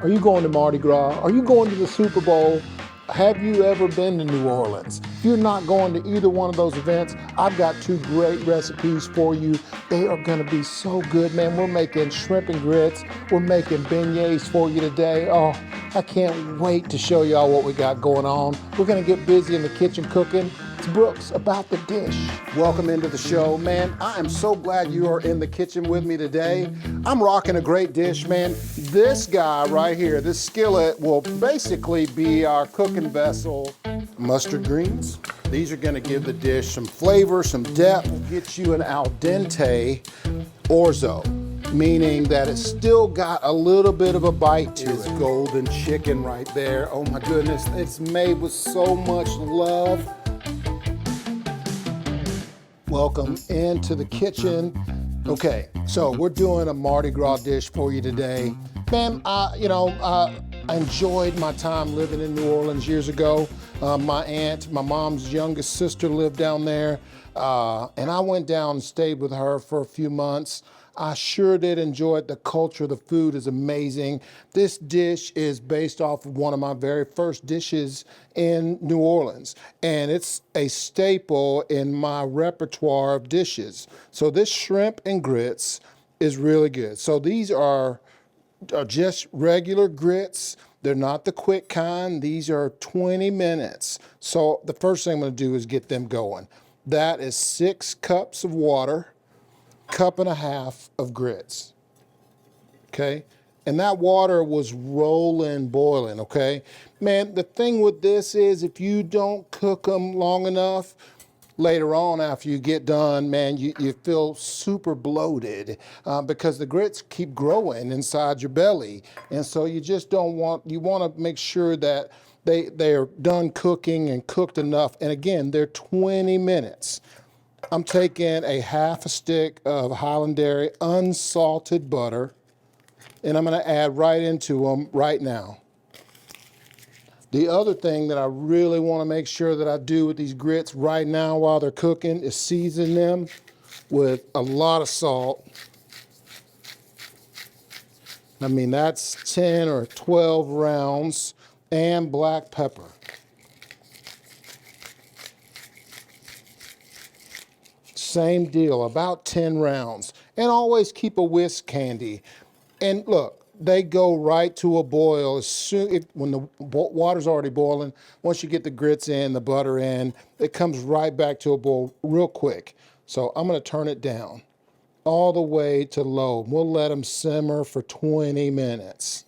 Are you going to Mardi Gras? Are you going to the Super Bowl? Have you ever been to New Orleans? If you're not going to either one of those events, I've got two great recipes for you. They are gonna be so good, man. We're making shrimp and grits. We're making beignets for you today. Oh, I can't wait to show y'all what we got going on. We're gonna get busy in the kitchen cooking. It's Brooks about the dish. Welcome into the show, man. I am so glad you are in the kitchen with me today. I'm rocking a great dish, man. This guy right here, this skillet, will basically be our cooking vessel. Mustard greens. These are gonna give the dish some flavor, some depth. We'll get you an al dente orzo, meaning that it's still got a little bit of a bite to it. Golden chicken right there. Oh my goodness, it's made with so much love. Welcome into the kitchen. Okay, so we're doing a Mardi Gras dish for you today. Man, I enjoyed my time living in New Orleans years ago. My aunt, my mom's youngest sister lived down there, and I went down and stayed with her for a few months. I sure did enjoy it. The culture, the food is amazing. This dish is based off of one of my very first dishes in New Orleans, and it's a staple in my repertoire of dishes. So this shrimp and grits is really good. So these are just regular grits. They're not the quick kind. These are 20 minutes. So the first thing I'm gonna do is get them going. That is 6 cups of water, 1.5 cups of grits, okay? And that water was rolling, boiling, okay? Man, the thing with this is if you don't cook them long enough, later on after you get done, man, you feel super bloated because the grits keep growing inside your belly. And so you just don't want, you want to make sure that they're done cooking and cooked enough. And again, they're 20 minutes. I'm taking a 1/2 stick of Highland Dairy unsalted butter, and I'm gonna add right into them right now. The other thing that I really wanna make sure that I do with these grits right now while they're cooking is season them with a lot of salt. I mean, that's 10 or 12 rounds, and black pepper. Same deal, about 10 rounds. And always keep a whisk handy. And look, they go right to a boil as soon, when the water's already boiling. Once you get the grits in, the butter in, it comes right back to a boil real quick. So I'm gonna turn it down all the way to low. We'll let them simmer for 20 minutes.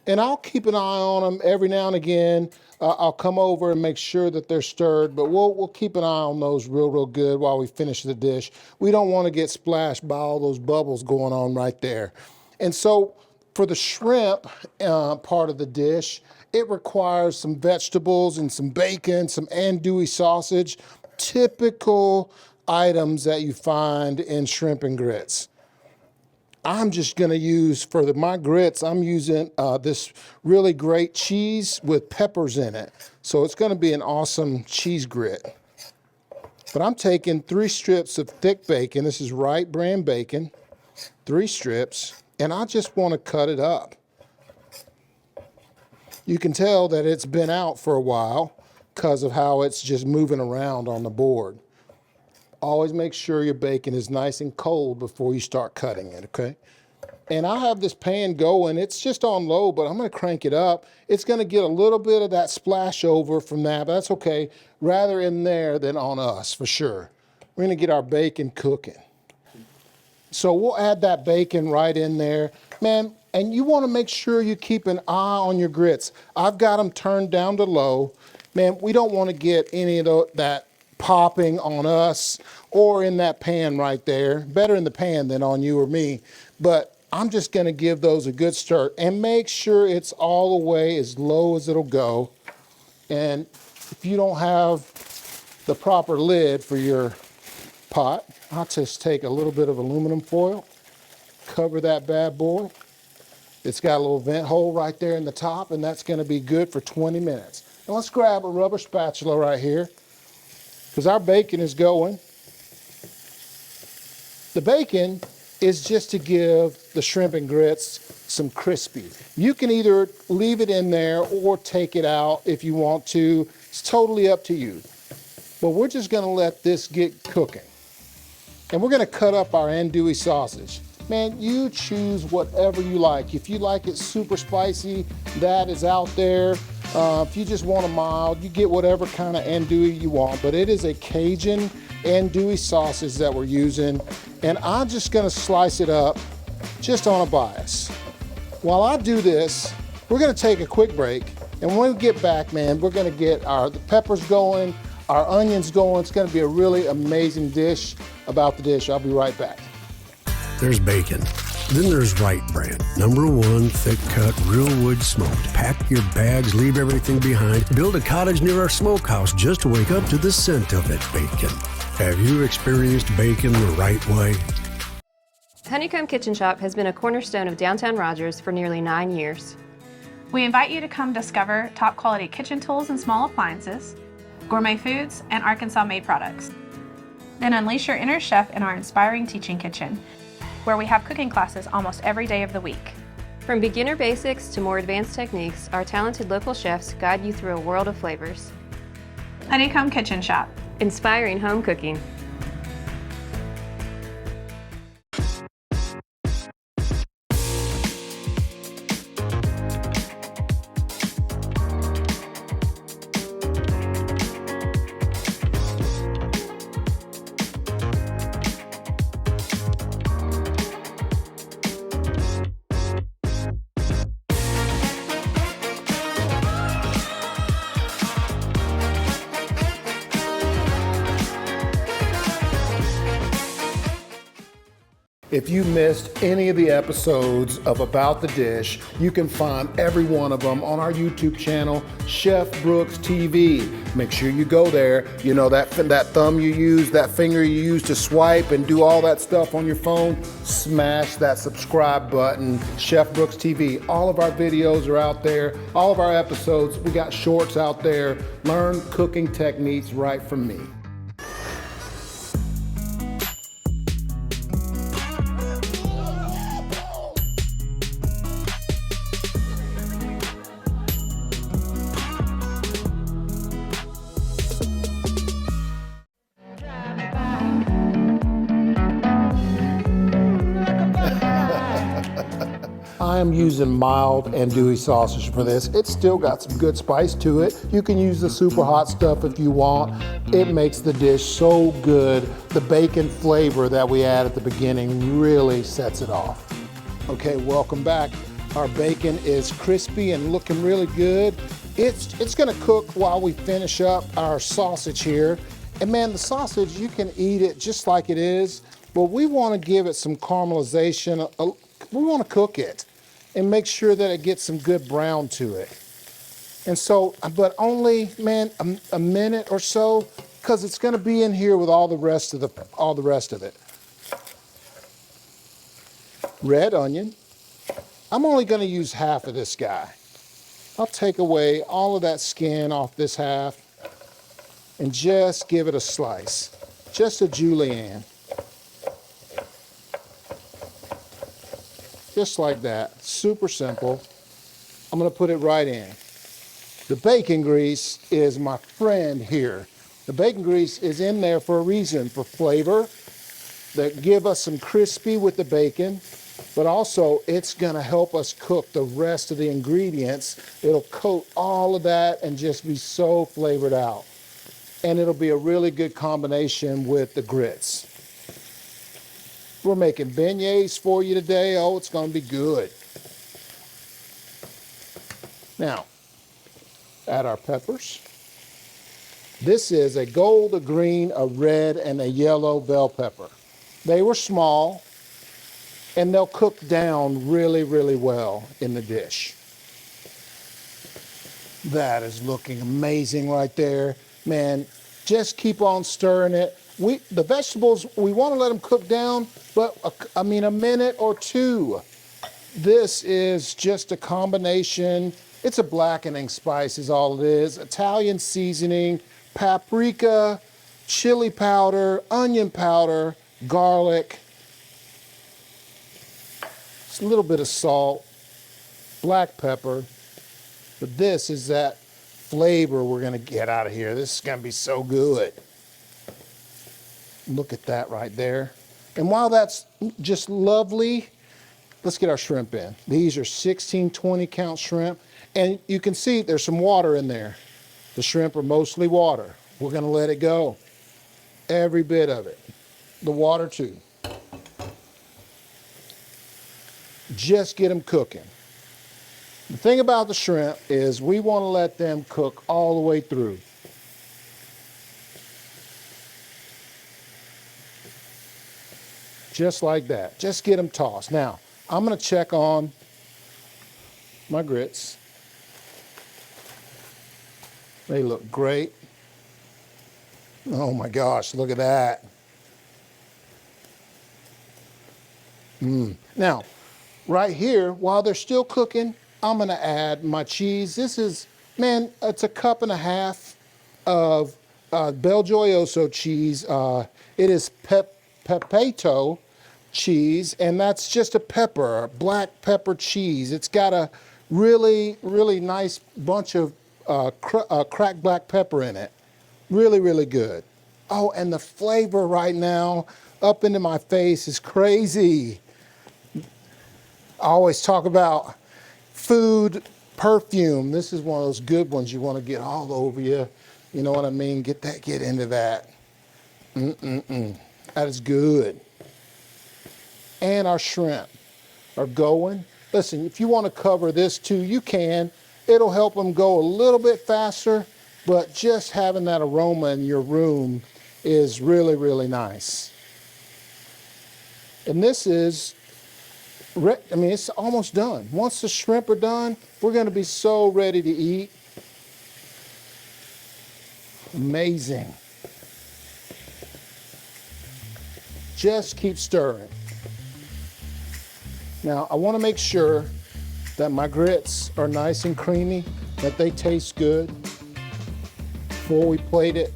And I'll keep an eye on them every now and again. I'll come over and make sure that they're stirred, but we'll keep an eye on those real good while we finish the dish. We don't want to get splashed by all those bubbles going on right there. And so for the shrimp part of the dish, it requires some vegetables and some bacon, some andouille sausage, typical items that you find in shrimp and grits. I'm just gonna use, for my grits, I'm using this really great cheese with peppers in it. So it's gonna be an awesome cheese grit. But I'm taking 3 strips of thick bacon. This is Wright Brand bacon, 3 strips, and I just wanna cut it up. You can tell that it's been out for a while because of how it's just moving around on the board. Always make sure your bacon is nice and cold before you start cutting it, okay? And I have this pan going. It's just on low, but I'm gonna crank it up. It's gonna get a little bit of that splash over from that, but that's okay. Rather in there than on us, for sure. We're gonna get our bacon cooking. So we'll add that bacon right in there. Man, and you wanna make sure you keep an eye on your grits. I've got them turned down to low. Man, we don't wanna get any of that popping on us or in that pan right there. Better in the pan than on you or me. But I'm just gonna give those a good stir and make sure it's all the way as low as it'll go. And if you don't have the proper lid for your pot, I'll just take a little bit of aluminum foil, cover that bad boy. It's got a little vent hole right there in the top, and that's gonna be good for 20 minutes. Now let's grab a rubber spatula right here, because our bacon is going. The bacon is just to give the shrimp and grits some crispy. You can either leave it in there or take it out if you want to. It's totally up to you. But we're just gonna let this get cooking. And we're gonna cut up our andouille sausage. Man, you choose whatever you like. If you like it super spicy, that is out there. If you just want a mild, you get whatever kind of andouille you want, but it is a Cajun andouille sausage that we're using. And I'm just gonna slice it up just on a bias. While I do this, we're gonna take a quick break. And when we get back, man, we're gonna get the peppers going, our onions going. It's gonna be a really amazing dish about the dish. I'll be right back. There's bacon. Then there's Wright Brand. #1, thick cut, real wood smoked. Pack your bags, leave everything behind. Build a cottage near our smokehouse just to wake up to the scent of it, bacon. Have you experienced bacon the right way? Honeycomb Kitchen Shop has been a cornerstone of downtown Rogers for nearly 9 years. We invite you to come discover top quality kitchen tools and small appliances, gourmet foods, and Arkansas-made products. Then unleash your inner chef in our inspiring teaching kitchen, where we have cooking classes almost every day of the week. From beginner basics to more advanced techniques, our talented local chefs guide you through a world of flavors. Honeycomb Kitchen Shop. Inspiring home cooking. If you missed any of the episodes of About the Dish, you can find every one of them on our YouTube channel, Chef Brooks TV. Make sure you go there. You know, that thumb you use, that finger you use to swipe and do all that stuff on your phone, smash that subscribe button, Chef Brooks TV. All of our videos are out there, all of our episodes. We got shorts out there. Learn cooking techniques right from me. I am using mild andouille sausage for this. It's still got some good spice to it. You can use the super hot stuff if you want. It makes the dish so good. The bacon flavor that we add at the beginning really sets it off. Okay, welcome back. Our bacon is crispy and looking really good. It's gonna cook while we finish up our sausage here. And man, the sausage, you can eat it just like it is, but we wanna give it some caramelization. We wanna cook it and make sure that it gets some good brown to it. And so, but only, man, a minute or so, because it's gonna be in here with all the rest of it. Red onion. I'm only gonna use half of this guy. I'll take away all of that skin off this half and just give it a slice. Just a Julianne. Just like that, super simple. I'm gonna put it right in. The bacon grease is my friend here. The bacon grease is in there for a reason, for flavor, that give us some crispy with the bacon, but also it's gonna help us cook the rest of the ingredients. It'll coat all of that and just be so flavored out. And it'll be a really good combination with the grits. We're making beignets for you today. Oh, it's gonna be good. Now, add our peppers. This is a gold, a green, a red, and a yellow bell pepper. They were small, and they'll cook down really, really well in the dish. That is looking amazing right there. Man, just keep on stirring it. The vegetables, we want to let them cook down, but a minute or two. This is just a combination. It's a blackening spice is all it is. Italian seasoning, paprika, chili powder, onion powder, garlic, Just a little bit of salt, black pepper, but this is that flavor we're gonna get out of here. This is gonna be so good. Look at that right there. And while that's just lovely, let's get our shrimp in. These are 16, 20 count shrimp. And you can see there's some water in there. The shrimp are mostly water. We're gonna let it go. Every bit of it. The water too. Just get them cooking. The thing about the shrimp is we want to let them cook all the way through. Just like that. Just get them tossed. Now, I'm going to check on my grits. They look great. Oh my gosh, look at that. Now, right here, while they're still cooking, I'm gonna add my cheese. This is, man, it's a cup and a half of Bel Gioioso cheese. It is pepeto cheese, and that's just a pepper, black pepper cheese. It's got a really, really nice bunch of cracked black pepper in it. Really, really good. Oh, and the flavor right now up into my face is crazy. I always talk about food perfume. This is one of those good ones you want to get all over you. You know what I mean? Get into that. That is good. And our shrimp are going. Listen, if you want to cover this too, you can. It'll help them go a little bit faster, but just having that aroma in your room is really, really nice. And this is, I mean, it's almost done. Once the shrimp are done, we're going to be so ready to eat. Amazing. Just keep stirring. Now, I want to make sure that my grits are nice and creamy, that they taste good before we plate it.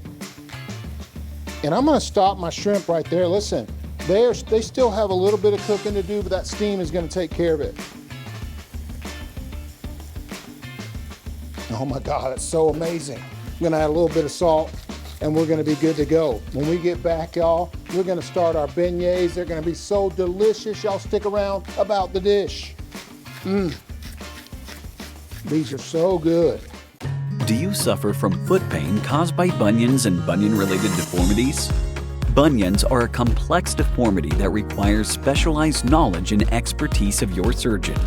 And I'm going to stop my shrimp right there. Listen, they still have a little bit of cooking to do, but that steam is going to take care of it. Oh my God, it's so amazing. I'm going to add a little bit of salt, and we're going to be good to go. When we get back, y'all, we're going to start our beignets. They're going to be so delicious. Y'all stick around about the dish. These are so good. Do you suffer from foot pain caused by bunions and bunion-related deformities? Bunions are a complex deformity that requires specialized knowledge and expertise of your surgeon.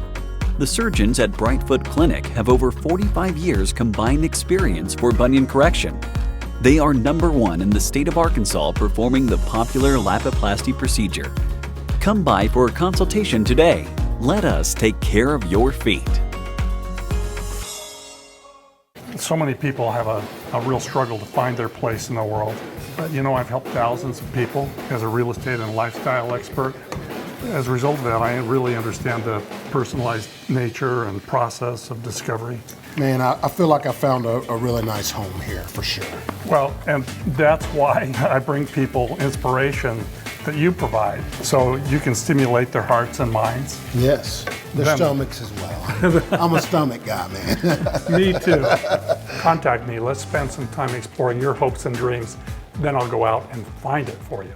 The surgeons at Brightfoot Clinic have over 45 years combined experience for bunion correction. They are #1 in the state of Arkansas performing the popular Lapiplasty procedure. Come by for a consultation today. Let us take care of your feet. So many people have a real struggle to find their place in the world. But you know, I've helped thousands of people as a real estate and lifestyle expert. As a result of that, I really understand the personalized nature and process of discovery. Man, I feel like I found a really nice home here, for sure. Well, and that's why I bring people inspiration that you provide, so you can stimulate their hearts and minds. Yes, their stomachs as well. I'm a stomach guy, man. Me too. Contact me. Let's spend some time exploring your hopes and dreams. Then I'll go out and find it for you.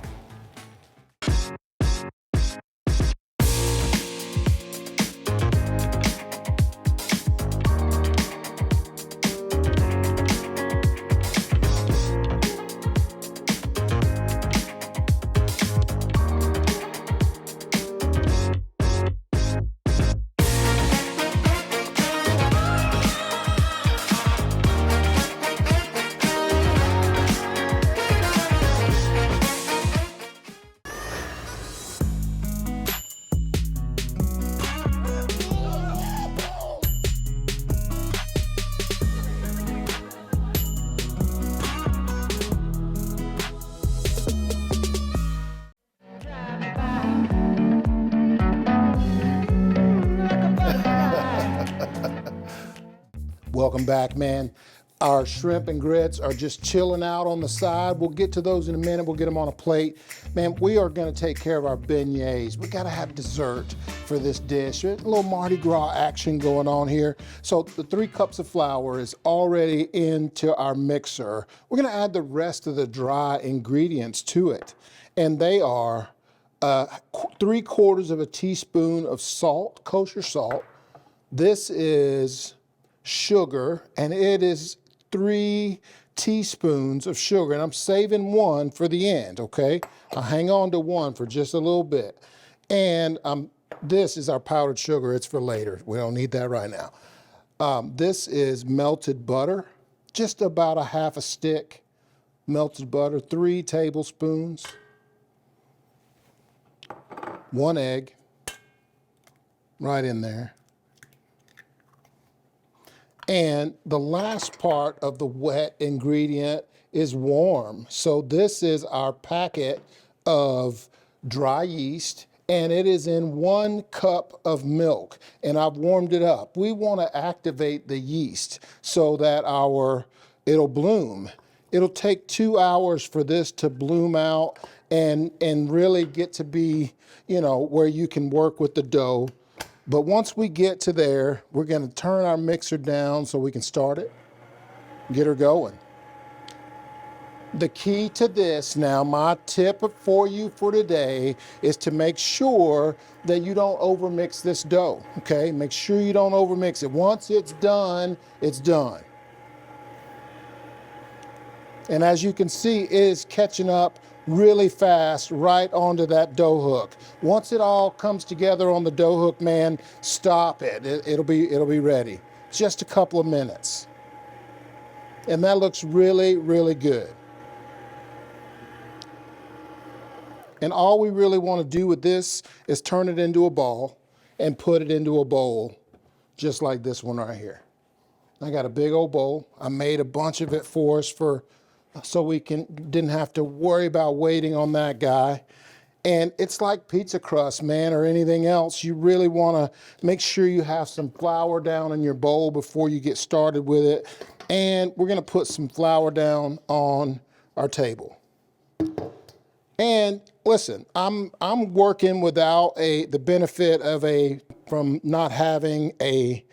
Welcome back, man. Our shrimp and grits are just chilling out on the side. We'll get to those in a minute. We'll get them on a plate. Man, we are gonna take care of our beignets. We gotta have dessert for this dish. A little Mardi Gras action going on here. So the 3 cups of flour is already into our mixer. We're gonna add the rest of the dry ingredients to it. And they are 3/4 of a teaspoon of salt, kosher salt. This is sugar, and it is 3 teaspoons of sugar, and I'm saving 1 for the end, okay? I'll hang on to 1 for just a little bit. And this is our powdered sugar. It's for later. We don't need that right now. This is melted butter, just about a half a stick melted butter, 3 tablespoons, 1 egg, right in there. And the last part of the wet ingredient is warm. So this is our packet of dry yeast, and it is in 1 cup of milk, and I've warmed it up. We want to activate the yeast so that it'll bloom. It'll take 2 hours for this to bloom out and really get to be, you know, where you can work with the dough. But once we get to there, we're gonna turn our mixer down so we can start it, get her going. The key to this now, my tip for you for today, is to make sure that you don't overmix this dough, okay? Make sure you don't overmix it. Once it's done, it's done. And as you can see, it is catching up really fast right onto that dough hook. Once it all comes together on the dough hook, man, stop it. It'll be ready. Just a couple of minutes. And that looks really, really good. And all we really want to do with this is turn it into a ball and put it into a bowl, just like this one right here. I got a big old bowl. I made a bunch of it for us so we didn't have to worry about waiting on that guy. And it's like pizza crust, man, or anything else. You really want to make sure you have some flour down in your bowl before you get started with it. And we're going to put some flour down on our table. And listen, I'm working without the benefit of from not having a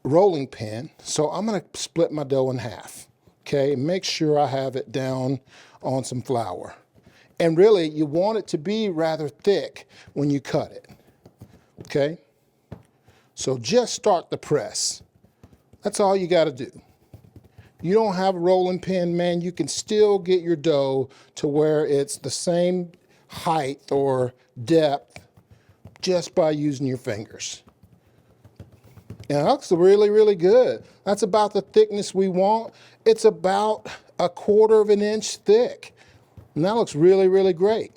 rolling pin. So I'm going to split my dough in half. Okay, make sure I have it down on some flour. And really, you want it to be rather thick when you cut it. Okay? So just start the press. That's all you got to do. You don't have a rolling pin, man, you can still get your dough to where it's the same height or depth just by using your fingers. And that looks really, really good. That's about the thickness we want. It's about 1/4 of an inch thick. And that looks really, really great.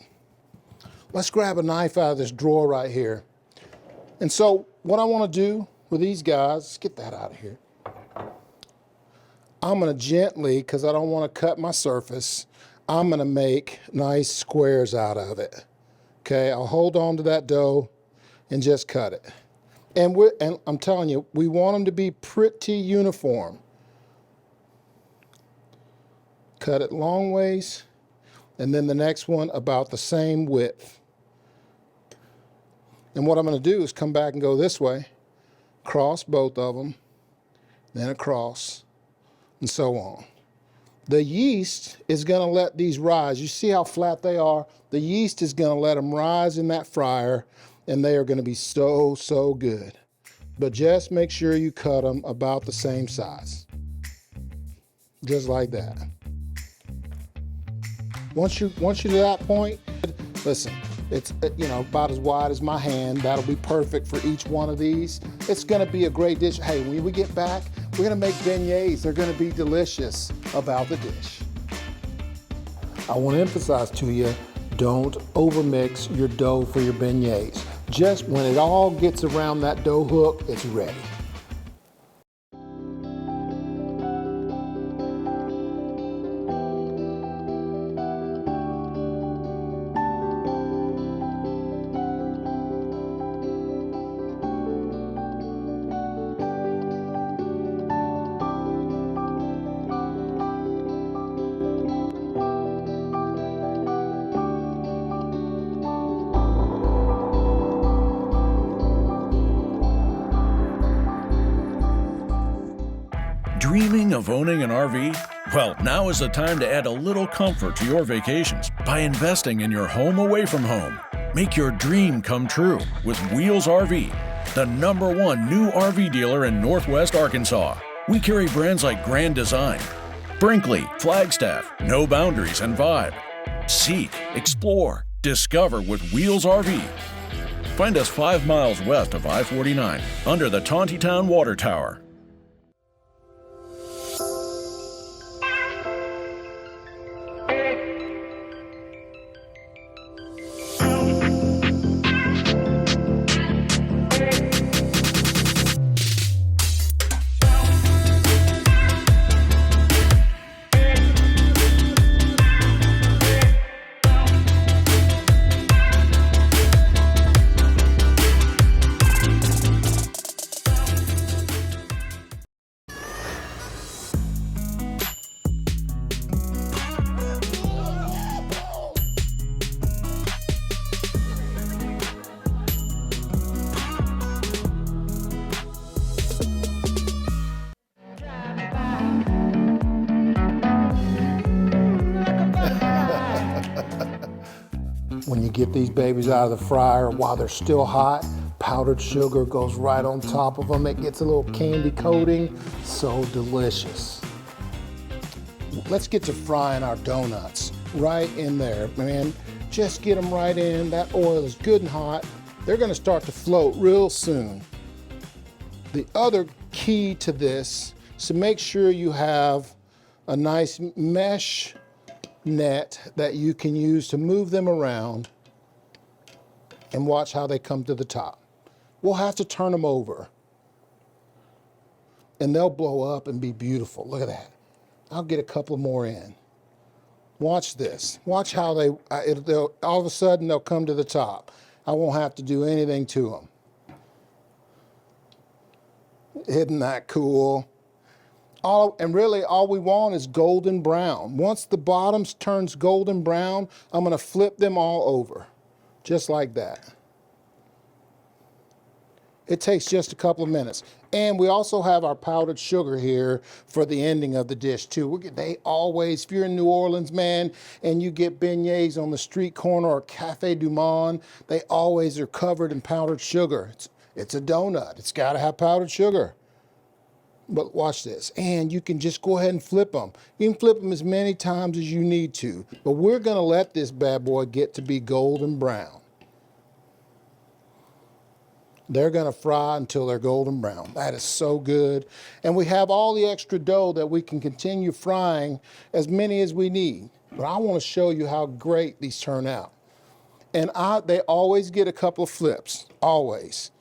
Let's grab a knife out of this drawer right here. And so what I want to do with these guys, let's get that out of here. I'm going to gently, because I don't want to cut my surface, I'm going to make nice squares out of it. Okay, I'll hold on to that dough and just cut it. And I'm telling you, we want them to be pretty uniform. Cut it long ways, and then the next one about the same width. And what I'm going to do is come back and go this way, cross both of them, then across, and so on. The yeast is going to let these rise. You see how flat they are? The yeast is going to let them rise in that fryer, and they are going to be so, so good. But just make sure you cut them about the same size. Just like that. Once you're to that point, listen, it's about as wide as my hand. That'll be perfect for each one of these. It's gonna be a great dish. Hey, when we get back, we're gonna make beignets. They're gonna be delicious about the dish. I wanna emphasize to you, don't overmix your dough for your beignets. Just when it all gets around that dough hook, it's ready. Dreaming of owning an RV? Well, now is the time to add a little comfort to your vacations by investing in your home away from home. Make your dream come true with Wheels RV, the #1 new RV dealer in Northwest Arkansas. We carry brands like Grand Design, Brinkley, Flagstaff, No Boundaries, and Vibe. Seek, explore, discover with Wheels RV. Find us 5 miles west of I-49 under the Tontitown Water Tower. When you get these babies out of the fryer while they're still hot, powdered sugar goes right on top of them. It gets a little candy coating. So delicious. Let's get to frying our donuts right in there, man. Just get them right in. That oil is good and hot. They're gonna start to float real soon. The other key to this is to make sure you have a nice mesh net that you can use to move them around, and watch how they come to the top. We'll have to turn them over and they'll blow up and be beautiful. Look at that. I'll get a couple more in. Watch this. Watch how they'll all of a sudden they'll come to the top. I won't have to do anything to them. Isn't that cool? Really all we want is golden brown. Once the bottoms turns golden brown, I'm gonna flip them all over, just like that. It takes just a couple of minutes. And we also have our powdered sugar here for the ending of the dish too. They always, if you're in New Orleans, man, and you get beignets on the street corner or Cafe du Monde, they always are covered in powdered sugar. It's a donut, it's gotta have powdered sugar. But watch this, and you can just go ahead and flip them. You can flip them as many times as you need to, but we're gonna let this bad boy get to be golden brown. They're gonna fry until they're golden brown. That is so good. And we have all the extra dough that we can continue frying as many as we need. But I wanna show you how great these turn out. And they always get a couple of flips, always.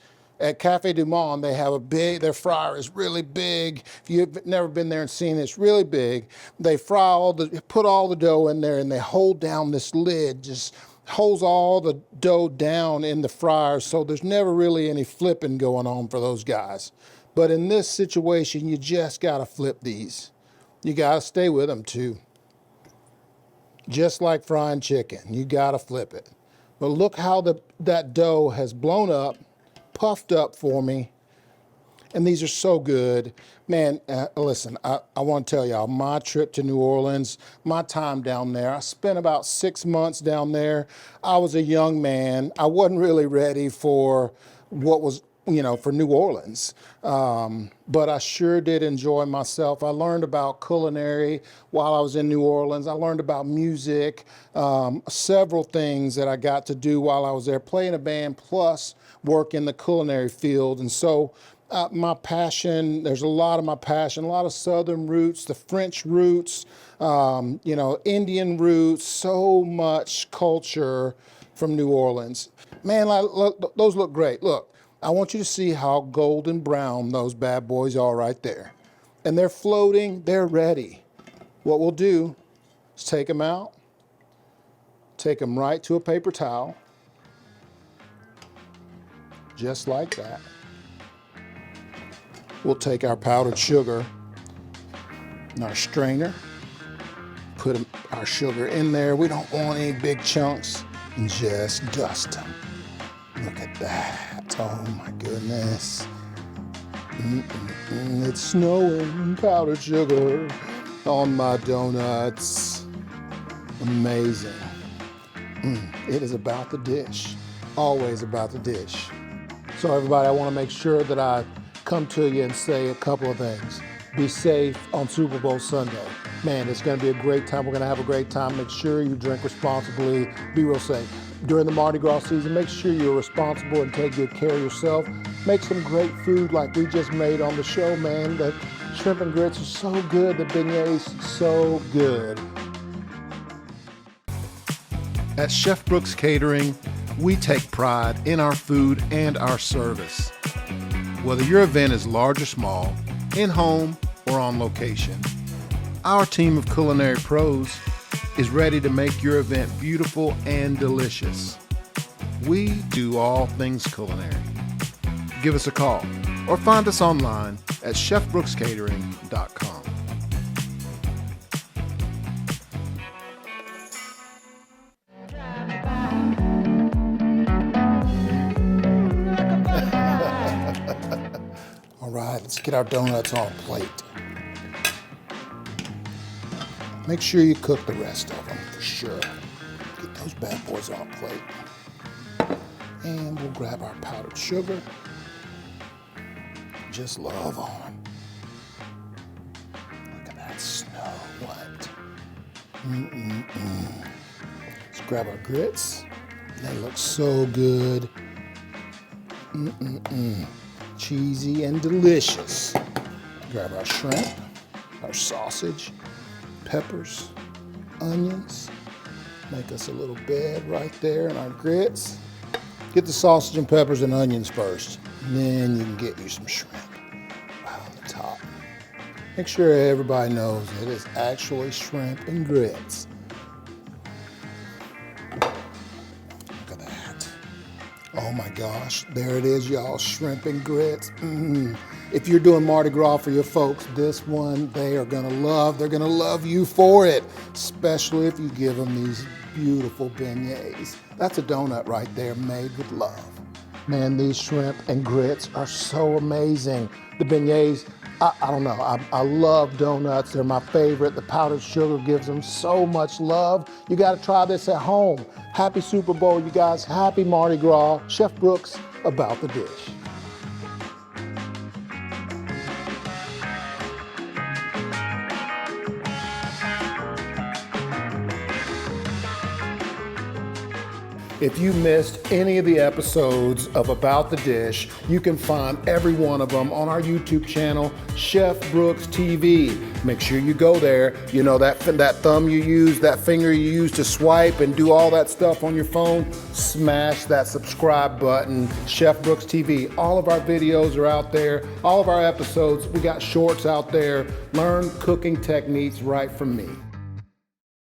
At Cafe du Monde, they have their fryer is really big. If you've never been there and seen it, it's really big. They put all the dough in there and they hold down this lid, just holds all the dough down in the fryer, so there's never really any flipping going on for those guys. But in this situation, you just gotta flip these. You gotta stay with them too. Just like frying chicken, you gotta flip it. But look how that dough has blown up, puffed up for me, and these are so good. Man, listen, I want to tell y'all, my trip to New Orleans, my time down there, I spent about 6 months down there. I was a young man. I wasn't really ready for what was, for New Orleans, but I sure did enjoy myself. I learned about culinary while I was in New Orleans. I learned about music, several things that I got to do while I was there, play in a band, plus work in the culinary field. And so my passion, there's a lot of my passion, a lot of Southern roots, the French roots, Indian roots, so much culture from New Orleans. Man, those look great. Look, I want you to see how golden brown those bad boys are right there. And they're floating, they're ready. What we'll do is take them out, take them right to a paper towel, just like that. We'll take our powdered sugar and our strainer, put our sugar in there. We don't want any big chunks, and just dust them. Look at that. Oh my goodness. It's snowing powdered sugar on my donuts. Amazing. It is about the dish. Always about the dish. So everybody, I want to make sure that I come to you and say a couple of things. Be safe on Super Bowl Sunday. Man, it's going to be a great time. We're going to have a great time. Make sure you drink responsibly. Be real safe. During the Mardi Gras season, make sure you're responsible and take good care of yourself. Make some great food like we just made on the show, man. The shrimp and grits are so good. The beignets, so good. At Chef Brooks Catering, we take pride in our food and our service. Whether your event is large or small, in-home or on location, our team of culinary pros is ready to make your event beautiful and delicious. We do all things culinary. Give us a call or find us online at chefbrookscatering.com. All right, let's get our donuts on a plate. Make sure you cook the rest of them for sure. Get those bad boys on a plate. And we'll grab our powdered sugar. Just love on them. Look at that snow white. Let's grab our grits. They look so good. Cheesy and delicious. Grab our shrimp, our sausage, peppers, onions. Make us a little bed right there in our grits. Get the sausage and peppers and onions first. Then you can get you some shrimp right on the top. Make sure everybody knows that it's actually shrimp and grits. Look at that. Oh my gosh, there it is, y'all, shrimp and grits. If you're doing Mardi Gras for your folks, this one they are gonna love. They're gonna love you for it, especially if you give them these beautiful beignets. That's a donut right there made with love. Man, these shrimp and grits are so amazing. The beignets, I don't know, I love donuts. They're my favorite. The powdered sugar gives them so much love. You gotta try this at home. Happy Super Bowl, you guys. Happy Mardi Gras. Chef Brooks, about the dish. If you missed any of the episodes of About the Dish, you can find every one of them on our YouTube channel, Chef Brooks TV. Make sure you go there. You know, that thumb you use, that finger you use to swipe and do all that stuff on your phone, smash that subscribe button, Chef Brooks TV. All of our videos are out there, all of our episodes. We got shorts out there. Learn cooking techniques right from me.